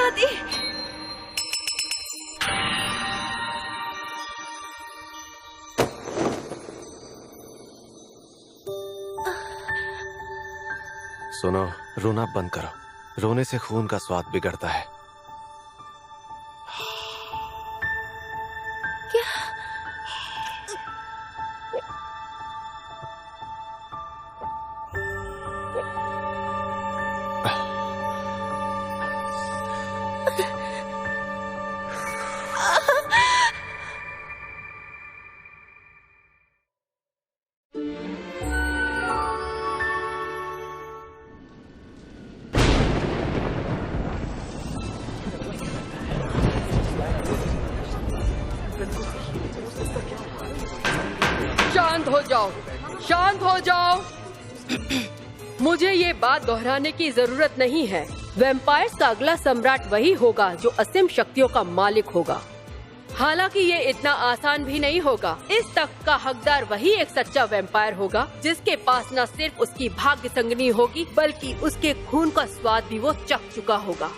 चाहती। सुनो, रोना बंद करो। रोने से खून का स्वाद बिगड़ता है। क्या? शांत हो जाओ, शांत हो जाओ। मुझे ये बात दोहराने की जरूरत नहीं है। वैम्पायर्स का अगला सम्राट वही होगा जो असीम शक्तियों का मालिक होगा। हालांकि ये इतना आसान भी नहीं होगा। इस तख्त का हकदार वही एक सच्चा वैम्पायर होगा जिसके पास न सिर्फ उसकी भाग्य संगनी होगी बल्कि उसके खून का स्वाद भी वो चख चुका होगा।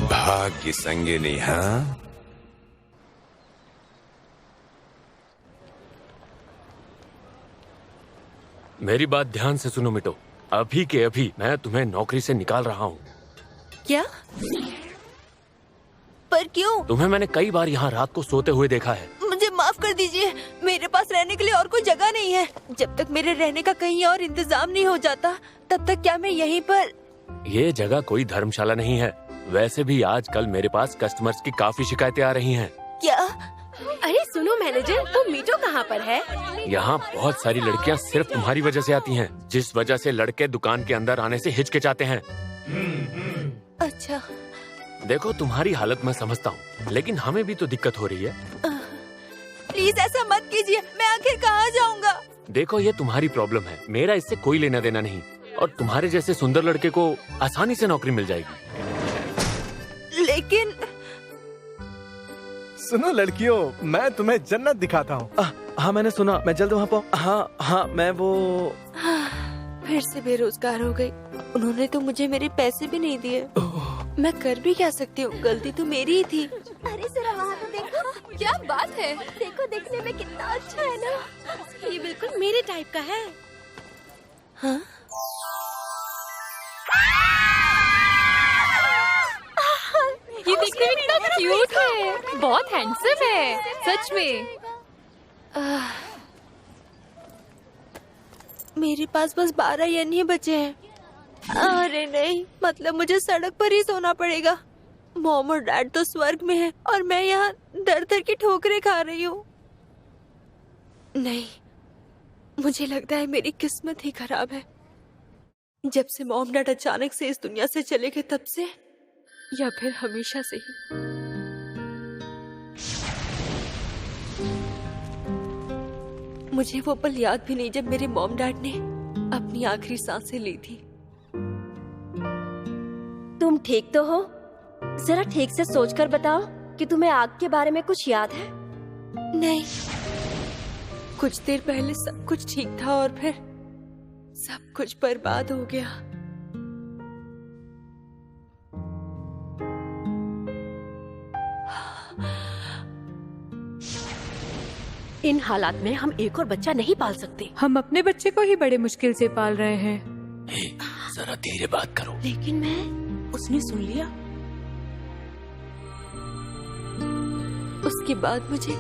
भाग्य संगिनी, हाँ? मेरी बात ध्यान से सुनो मिटो। अभी के अभी मैं तुम्हें नौकरी से निकाल रहा हूँ। क्या? पर क्यों? तुम्हें मैंने कई बार यहाँ रात को सोते हुए देखा है। मुझे माफ कर दीजिए, मेरे पास रहने के लिए और कोई जगह नहीं है। जब तक मेरे रहने का कहीं और इंतजाम नहीं हो जाता तब तक क्या मैं यहीं पर? ये जगह कोई धर्मशाला नहीं है। वैसे भी आजकल मेरे पास कस्टमर्स की काफी शिकायतें आ रही हैं। क्या? अरे सुनो मैनेजर, वो मीटो कहाँ पर है? यहाँ बहुत सारी लड़कियाँ सिर्फ तुम्हारी वजह से आती हैं, जिस वजह से लड़के दुकान के अंदर आने से हिचकिचाते हैं। अच्छा। देखो, तुम्हारी हालत मैं समझता हूँ, लेकिन हमें भी तो दिक्कत हो रही है। प्लीज ऐसा मत कीजिए, मैं आखिर कहाँ जाऊँगा? देखो, ये तुम्हारी प्रॉब्लम है, मेरा इससे कोई लेना देना नहीं। और तुम्हारे जैसे सुंदर लड़के को आसानी से नौकरी मिल जाएगी। लेकिन सुनो लड़कियों, मैं तुम्हें जन्नत दिखाता हूँ। हाँ मैंने सुना, मैं जल्द वहाँ पहुँच। हाँ मैं वो फिर से बेरोजगार हो गई। उन्होंने तो मुझे मेरे पैसे भी नहीं दिए। मैं कर भी क्या सकती हूँ, गलती तो मेरी ही थी। अरे जरा वहाँ तो देखो, क्या बात है? देखो देखने में कितना अच्छा है ना। ये बिल्कुल मेरे टाइप का है। हाँ? ये देखने में कितना क्यूट है, बहुत हैंडसम है सच में। मेरे पास बस 12 येन ही बचे हैं। अरे नहीं, मतलब मुझे सड़क पर ही सोना पड़ेगा। मॉम और डैड तो स्वर्ग में है और मैं यहाँ दर दर की ठोकरें खा रही हूँ। नहीं, मुझे लगता है मेरी किस्मत ही खराब है। जब से मॉम डैड अचानक से इस दुनिया से चले गए तब से, या फिर हमेशा से ही। मुझे वो पल याद भी नहीं जब मेरे मॉम डैड ने अपनी आखिरी सांसें ली थी। तुम ठीक तो हो? जरा ठीक से सोचकर बताओ कि तुम्हें आग के बारे में कुछ याद है? नहीं, कुछ देर पहले सब कुछ ठीक था और फिर सब कुछ बर्बाद हो गया। इन हालात में हम एक और बच्चा नहीं पाल सकते। हम अपने बच्चे को ही बड़े मुश्किल से पाल रहे हैं। जरा धीरे बात करो। लेकिन मैं, उसने सुन लिया। उसके बाद मुझे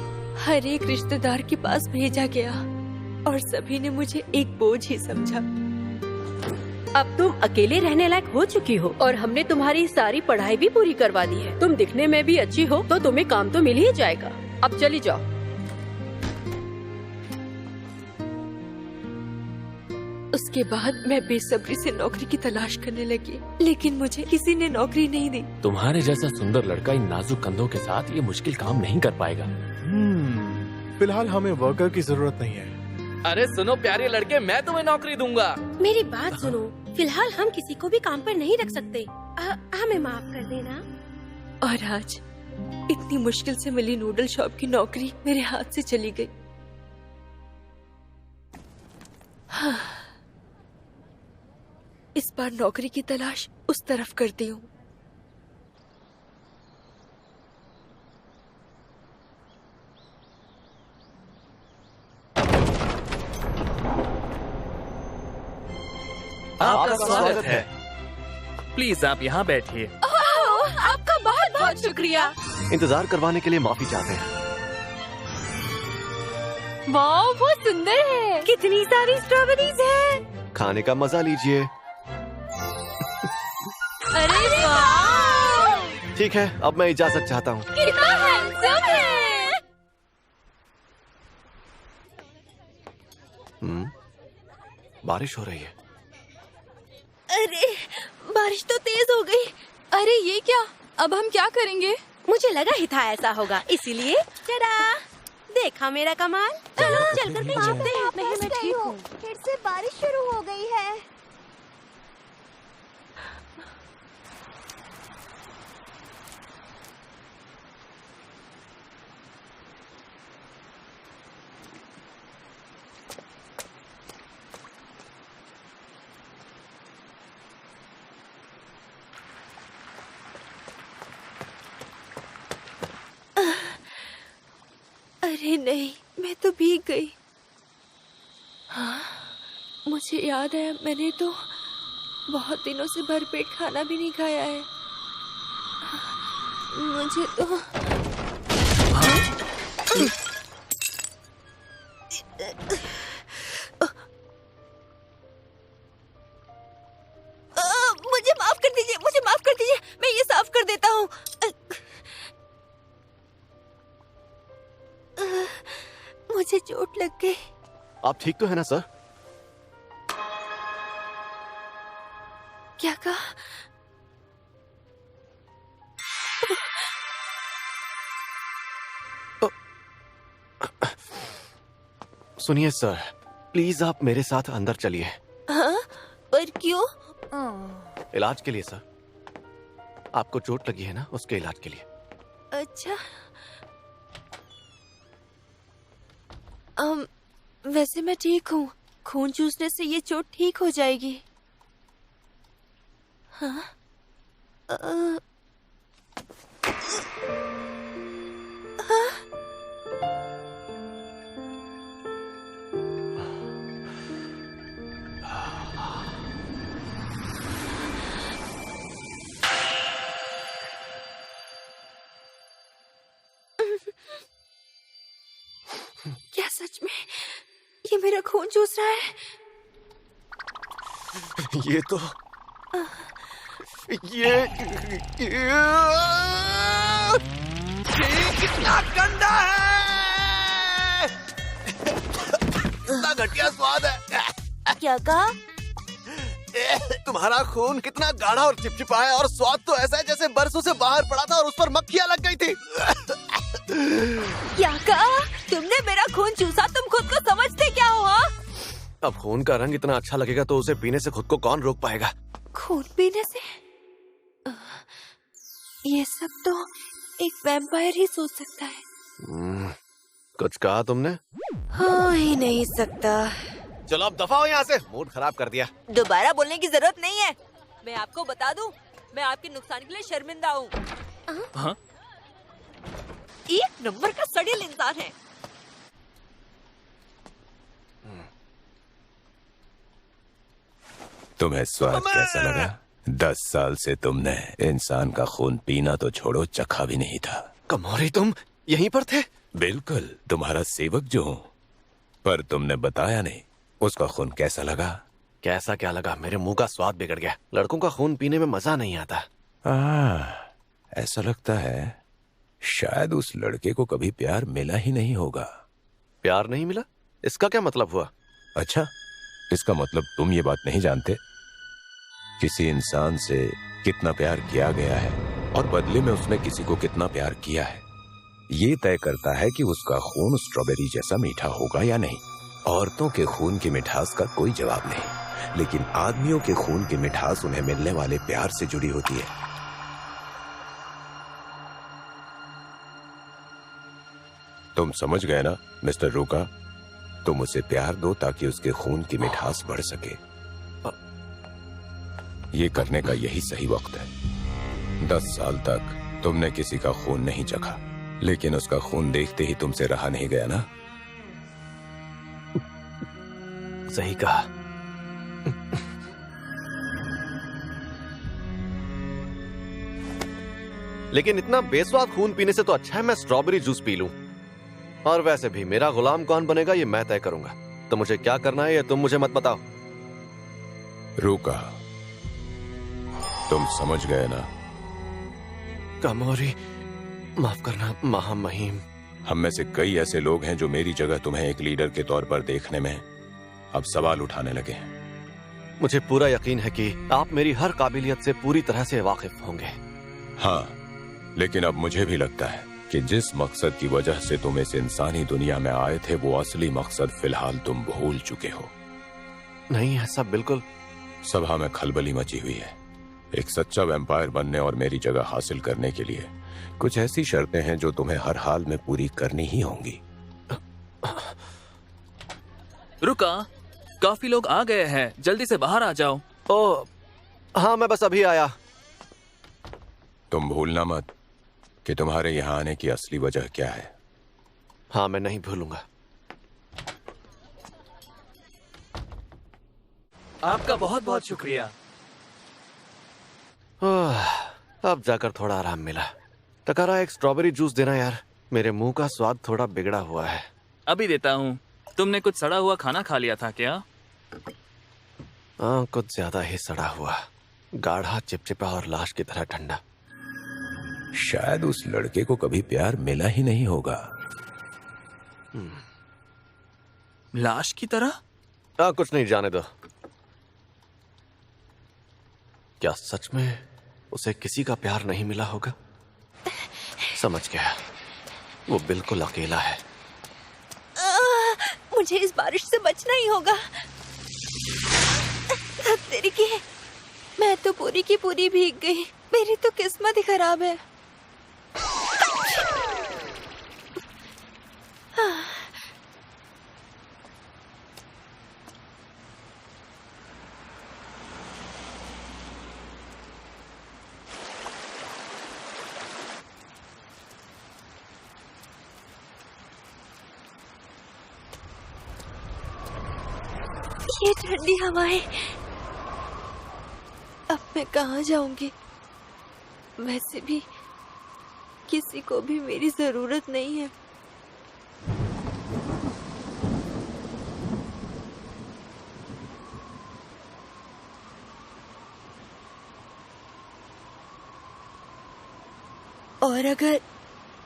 हर एक रिश्तेदार के पास भेजा गया और सभी ने मुझे एक बोझ ही समझा। अब तुम अकेले रहने लायक हो चुकी हो और हमने तुम्हारी सारी पढ़ाई भी पूरी करवा दी है। तुम दिखने में भी अच्छी हो तो तुम्हें काम तो मिल ही जाएगा। अब चली जाओ। उसके बाद मैं बेसब्री से नौकरी की तलाश करने लगी, लेकिन मुझे किसी ने नौकरी नहीं दी। तुम्हारे जैसा सुंदर लड़का इन नाजुक कंधों के साथ ये मुश्किल काम नहीं कर पाएगा। फिलहाल हमें वर्कर की जरूरत नहीं है। अरे सुनो प्यारे लड़के, मैं तुम्हें नौकरी दूंगा। मेरी बात सुनो, फिलहाल हम किसी को भी काम पर नहीं रख सकते। हमें माफ कर देना। और आज इतनी मुश्किल से मिली नूडल शॉप की नौकरी मेरे हाथ से चली गई। इस बार नौकरी की तलाश उस तरफ करती हूँ। आपका स्वागत है। प्लीज आप यहाँ बैठिए। आपका बहुत बहुत शुक्रिया। इंतजार करवाने के लिए माफी चाहते हैं। वाह, वो सुंदर है। कितनी सारी स्ट्रॉबेरीज हैं। खाने का मजा लीजिए। अरे वाह, ठीक है, अब मैं इजाजत चाहता हूँ। कितना हैंडसम है। बारिश हो रही है। अरे बारिश तो तेज हो गई। अरे ये क्या, अब हम क्या करेंगे? मुझे लगा ही था ऐसा होगा, इसीलिए चला देखा मेरा कमाल। चलो चलकर के छुपते हैं। नहीं, मैं ठीक हूँ। फिर से बारिश शुरू हो गई है। अरे नहीं, मैं तो भीग गई। हाँ, मुझे याद है मैंने तो बहुत दिनों से भरपेट खाना भी नहीं खाया है। मुझे तो मुझे माफ कर दीजिए, मुझे माफ कर दीजिए। मैं ये साफ कर देता हूँ। मुझे चोट लग गई। आप ठीक तो है ना सर? क्या कहा? सुनिए सर, प्लीज आप मेरे साथ अंदर चलिए। हाँ? पर क्यों? इलाज के लिए सर। आपको चोट लगी है ना, उसके इलाज के लिए। अच्छा। वैसे मैं ठीक हूँ। खून चूसने से ये चोट ठीक हो जाएगी। हाँ? हाँ? क्या सच में ये मेरा खून चूस रहा है? ये तो ये कितना गंदा है। कितना घटिया स्वाद है। क्या कहा? तुम्हारा खून कितना गाढ़ा और चिपचिपा है, और स्वाद तो ऐसा है जैसे बरसों से बाहर पड़ा था और उस पर मक्खियां लग गई थी। क्या कहा? तुमने मेरा खून चूसा, तुम खुद को समझते क्या हो? हाँ? अब खून का रंग इतना अच्छा लगेगा तो उसे पीने से खुद को कौन रोक पाएगा? खून पीने से? ये सब तो एक वैम्पायर ही सोच सकता है। कुछ कहा तुमने? हाँ ही नहीं सकता। चलो अब दफा हो यहाँ से, मूड खराब कर दिया। दोबारा बोलने की जरूरत नहीं है। मैं आपको बता दूं, मैं आपके नुकसान के लिए शर्मिंदा हूँ। हाँ? एक नंबर का सड़ियल इंसान है। तुम्हें स्वाद कैसा लगा? 10 साल से तुमने इंसान का खून पीना तो छोड़ो, चखा भी नहीं था। कमोरी, तुम यहीं पर थे? बिल्कुल, तुम्हारा सेवक जो हूँ। पर तुमने बताया नहीं, उसका खून कैसा लगा? कैसा क्या लगा, मेरे मुंह का स्वाद बिगड़ गया। लड़कों का खून पीने में मजा नहीं आता। ऐसा लगता है शायद उस लड़के को कभी प्यार मिला ही नहीं होगा। प्यार नहीं मिला? इसका क्या मतलब हुआ? अच्छा, इसका मतलब तुम ये बात नहीं जानते? किसी इंसान से कितना प्यार किया गया है और बदले में उसने किसी को कितना प्यार किया है, ये तय करता है कि उसका खून स्ट्रॉबेरी जैसा मीठा होगा या नहीं। औरतों के खून की मिठास का कोई जवाब नहीं, लेकिन आदमियों के खून की मिठास उन्हें मिलने वाले प्यार से जुड़ी होती है। तुम समझ गए ना मिस्टर रूका? तुम उसे प्यार दो ताकि उसके खून की मिठास बढ़ सके। ये करने का यही सही वक्त है। 10 साल तक तुमने किसी का खून नहीं चखा, लेकिन उसका खून देखते ही तुमसे रहा नहीं गया ना? सही कहा। लेकिन इतना बेस्वाद खून पीने से तो अच्छा है मैं स्ट्रॉबेरी जूस पी लूं। और वैसे भी मेरा गुलाम कौन बनेगा ये मैं तय करूंगा। तो मुझे क्या करना है ये तुम मुझे मत बताओ। रूका, तुम समझ गए ना? कामोरी, माफ करना महामहिम। हम में से कई ऐसे लोग हैं जो मेरी जगह तुम्हें एक लीडर के तौर पर देखने में अब सवाल उठाने लगे हैं। मुझे पूरा यकीन है कि आप मेरी हर काबिलियत से पूरी तरह से वाकिफ होंगे। हाँ, लेकिन अब मुझे भी लगता है कि जिस मकसद की वजह से तुम इस इंसानी दुनिया में आए थे वो असली मकसद फिलहाल तुम भूल चुके हो। नहीं, ऐसा बिल्कुल। सभा में खलबली मची हुई है। एक सच्चा वैम्पायर बनने और मेरी जगह हासिल करने के लिए कुछ ऐसी शर्तें हैं जो तुम्हें हर हाल में पूरी करनी ही होंगी। रुका, काफी लोग आ गए हैं, जल्दी से बाहर आ जाओ। ओ, हाँ मैं बस अभी आया। तुम भूलना मत कि तुम्हारे यहाँ आने की असली वजह क्या है। हाँ, मैं नहीं भूलूंगा। आपका बहुत बहुत शुक्रिया। अब जाकर थोड़ा आराम मिला। टकारा, एक स्ट्रॉबेरी जूस देना यार, मेरे मुंह का स्वाद थोड़ा बिगड़ा हुआ है। अभी देता हूँ। तुमने कुछ सड़ा हुआ खाना खा लिया था क्या? हाँ, कुछ ज्यादा ही सड़ा हुआ, गाढ़ा, चिपचिपा और लाश की तरह ठंडा। शायद उस लड़के को कभी प्यार मिला ही नहीं होगा। लाश की तरह? हाँ, कुछ नहीं, जाने दो। क्या सच में उसे किसी का प्यार नहीं मिला होगा? समझ गया, वो बिल्कुल अकेला है। मुझे इस बारिश से बचना ही होगा। तेरी की, मैं तो पूरी की पूरी भीग गई। मेरी तो किस्मत ही खराब है। ये ठंडी हवाएं, अब मैं कहाँ जाऊंगी? वैसे भी किसी को भी मेरी जरूरत नहीं है। और अगर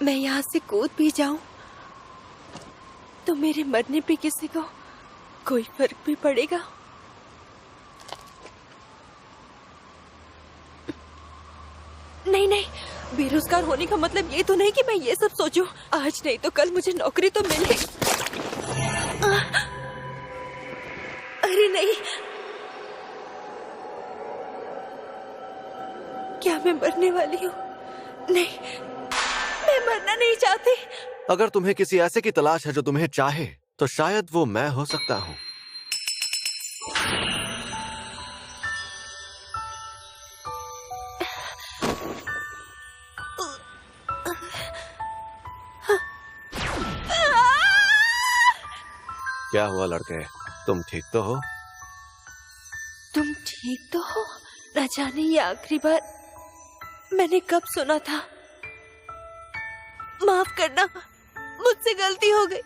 मैं यहाँ से कूद भी जाऊं तो मेरे मरने पे किसी को कोई फर्क भी पड़ेगा? नहीं नहीं, बेरोजगार होने का मतलब ये तो नहीं कि मैं ये सब सोचूं। आज नहीं तो कल मुझे नौकरी तो मिले। अरे नहीं, क्या मैं मरने वाली हूँ? नहीं, मैं मरना नहीं चाहती। अगर तुम्हें किसी ऐसे की तलाश है जो तुम्हें चाहे तो शायद वो मैं हो सकता हूँ। क्या हुआ लड़के, तुम ठीक तो हो? तुम ठीक तो हो? न जाने ये आखिरी बार मैंने कब सुना था। माफ करना, मुझसे गलती हो गई,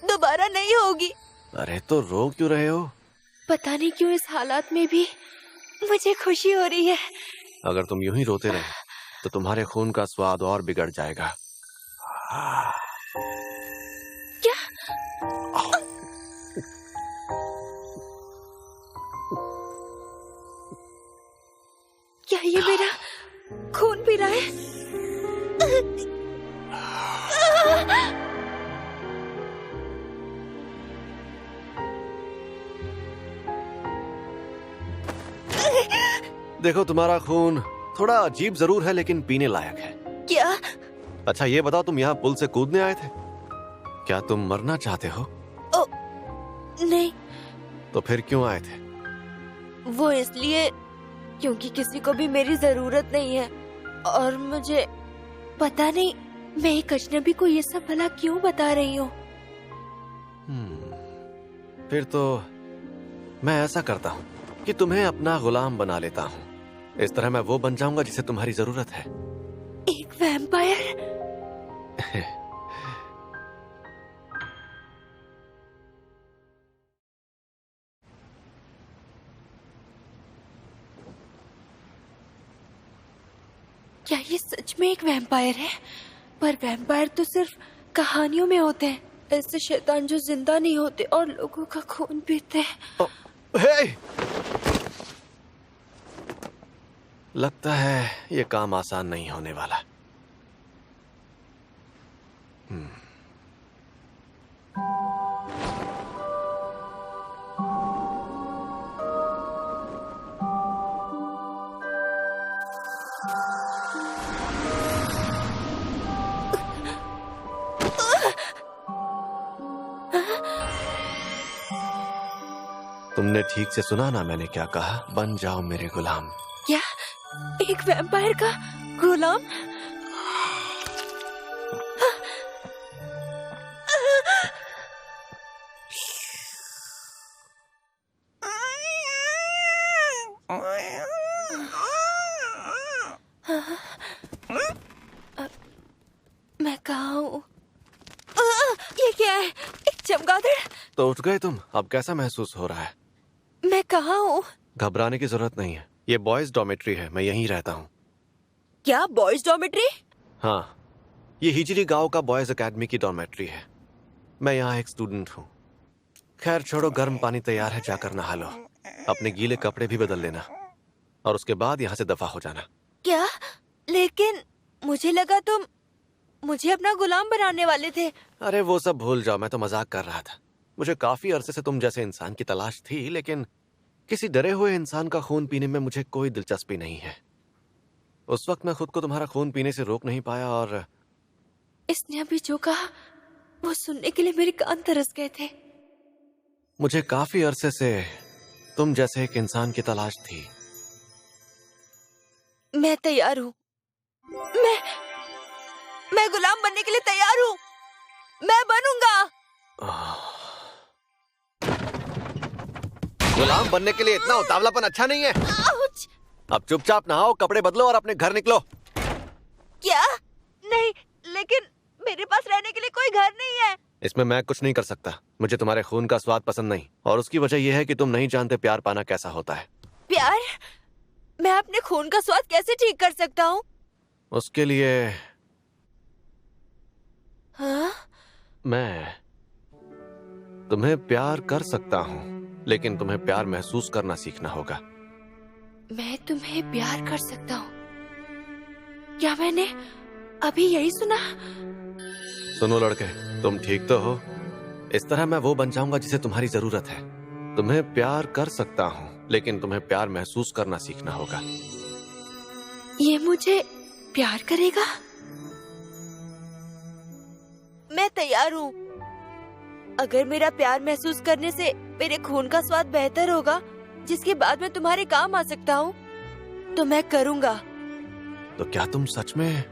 दोबारा नहीं होगी। अरे तो रो क्यों रहे हो? पता नहीं क्यों इस हालात में भी मुझे खुशी हो रही है। अगर तुम यूं ही रोते रहे तो तुम्हारे खून का स्वाद और बिगड़ जाएगा। क्या? क्या ये मेरा खून पी रहा है? देखो, तुम्हारा खून थोड़ा अजीब जरूर है लेकिन पीने लायक है। क्या? अच्छा ये बताओ, तुम यहाँ पुल से कूदने आए थे? क्या तुम मरना चाहते हो? ओ, नहीं। तो फिर क्यों आए थे? वो इसलिए क्योंकि किसी को भी मेरी जरूरत नहीं है और मुझे पता नहीं मैं एक अजनबी को ये सब भला क्यों बता रही हूँ। फिर तो मैं ऐसा करता हूँ कि तुम्हें अपना गुलाम बना लेता हूँ। इस तरह मैं वो बन जाऊंगा जिसे तुम्हारी जरूरत है। एक वैम्पायर? क्या ये सच में एक वैम्पायर है? पर वैम्पायर तो सिर्फ कहानियों में होते हैं, ऐसे शैतान जो जिंदा नहीं होते और लोगों का खून पीते हैं। हे! लगता है ये काम आसान नहीं होने वाला। तुमने ठीक से सुना ना मैंने क्या कहा? बन जाओ मेरे गुलाम। क्या? एक वैम्पायर का गुलाम? मैं कहाँ हूँ? ये क्या है? एक चमगादड़? तो उठ गए तुम? अब कैसा महसूस हो रहा है? मैं कहाँ हूँ? घबराने की जरूरत नहीं है। ये बॉयज डॉर्मेट्री है, मैं यहीं रहता हूँ। क्या बॉयज डॉर्मेट्री? हाँ, ये हिजरी गांव का बॉयज एकेडमी की डॉर्मेट्री है। मैं यहाँ एक स्टूडेंट हूँ। खैर छोड़ो, गर्म पानी तैयार है, जाकर नहा लो। अपने गीले कपड़े भी बदल लेना और उसके बाद यहाँ से दफा हो जाना। क्या? लेकिन मुझे लगा तुम मुझे अपना गुलाम बनाने वाले थे। अरे वो सब भूल जाओ, मैं तो मजाक कर रहा था। मुझे काफी अरसे से तुम जैसे इंसान की तलाश थी, लेकिन किसी डरे हुए इंसान का खून पीने में मुझे कोई दिलचस्पी नहीं है। उस वक्त मैं खुद को तुम्हारा खून पीने से रोक नहीं पाया और इसने अभी जो कहा वो सुनने के लिए मेरे कान तरस गए थे। मुझे काफी अरसे से तुम जैसे एक इंसान की तलाश थी। मैं तैयार हूँ। मैं गुलाम बनने के लिए तैयार हूँ। मैं बनूंगा। गुलाम बनने के लिए इतना उतावलापन अच्छा नहीं है। अब चुपचाप नहाओ, कपड़े बदलो और अपने घर निकलो। क्या? नहीं, लेकिन मेरे पास रहने के लिए कोई घर नहीं है। इसमें मैं कुछ नहीं कर सकता। मुझे तुम्हारे खून का स्वाद पसंद नहीं, और उसकी वजह यह है कि तुम नहीं जानते प्यार पाना कैसा होता है। प्यार? मैं अपने खून का स्वाद कैसे ठीक कर सकता हूँ? उसके लिए हाँ? मैं तुम्हें प्यार कर सकता हूँ, लेकिन तुम्हें प्यार महसूस करना सीखना होगा। मैं तुम्हें प्यार कर सकता हूँ? क्या मैंने अभी यही सुना? सुनो लड़के, तुम ठीक तो हो? इस तरह मैं वो बन जाऊंगा जिसे तुम्हारी जरूरत है। तुम्हें प्यार कर सकता हूँ, लेकिन तुम्हें प्यार महसूस करना सीखना होगा। ये मुझे प्यार करेगा? मैं तैयार हूँ। अगर मेरा प्यार महसूस करने से मेरे खून का स्वाद बेहतर होगा, जिसके बाद मैं तुम्हारे काम आ सकता हूँ, तो मैं करूँगा। तो क्या तुम सच में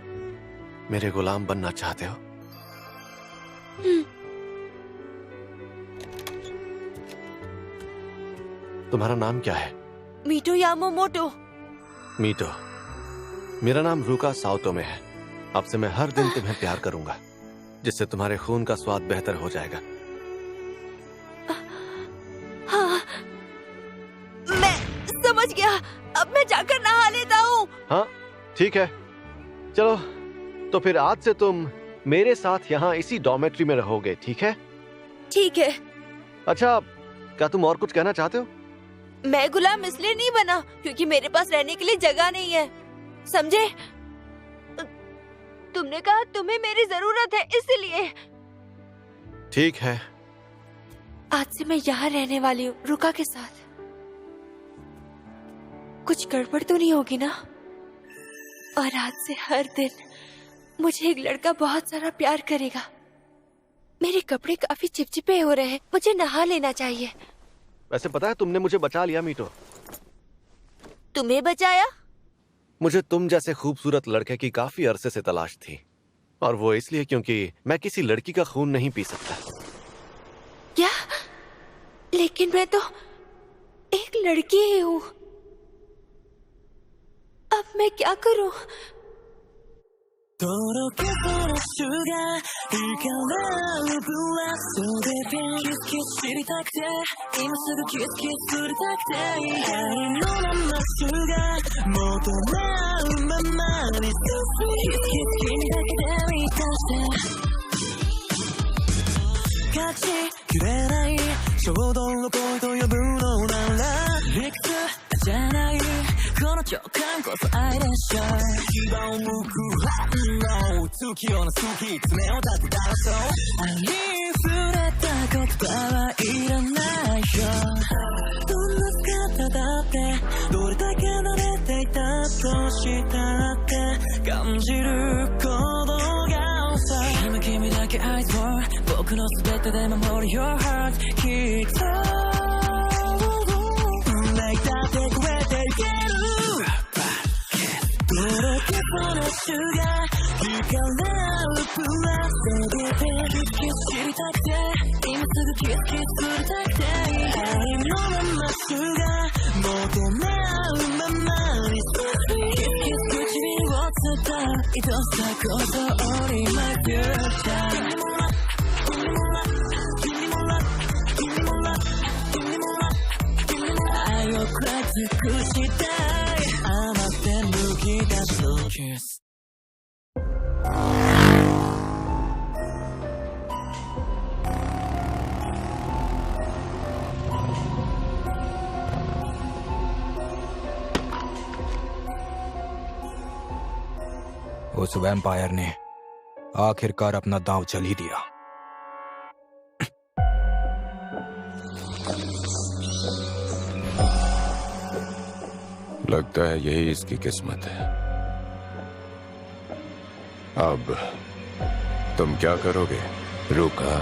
मेरे गुलाम बनना चाहते हो? तुम्हारा नाम क्या है? मीटो यामामोटो। मीटो। मेरा नाम रूका साओतो में है। अब से मैं हर दिन तुम्हें प्यार करूंगा, जिससे तुम्हारे खून का स्वाद बेहतर हो जाएगा। हाँ, मैं समझ गया। अब मैं जाकर नहा लेता हूँ। हाँ, ठीक है। चलो, तो फिर आज से तुम मेरे साथ यहाँ इसी डॉर्मेट्री में रहोगे, ठीक है? ठीक है। अच्छा, क्या तुम और कुछ कहना चाहते हो? मैं गुलाम इसलिए नहीं बना क्योंकि मेरे पास रहने के लिए जगह नहीं है, समझे? तुमने कहा तुम्हें मेरी जरूरत है, इसलिए। ठीक है। आज से मैं यहाँ रहने वाली हूँ, रुका के साथ। कुछ गड़बड़ तो नहीं होगी ना? और आज से हर दिन मुझे एक लड़का बहुत सारा प्यार करेगा। मेरे कपड़े काफी चिपचिपे हो रहे हैं, मुझे नहा लेना चाहिए। वैसे पता है, तुमने मुझे बचा लिया मीटो। तुम्हें बचाया? मुझे तुम जैसे खूबसूरत लड़के की काफी अरसे से तलाश थी, और वो इसलिए क्योंकि मैं किसी लड़की का खून नहीं पी सकता। क्या? लेकिन मैं तो एक लड़की ही हूँ। अब मैं क्या करूँ? उस वैम्पायर ने आखिरकार अपना दांव चल ही दिया। लगता है यही इसकी किस्मत है। अब तुम क्या करोगे रुका?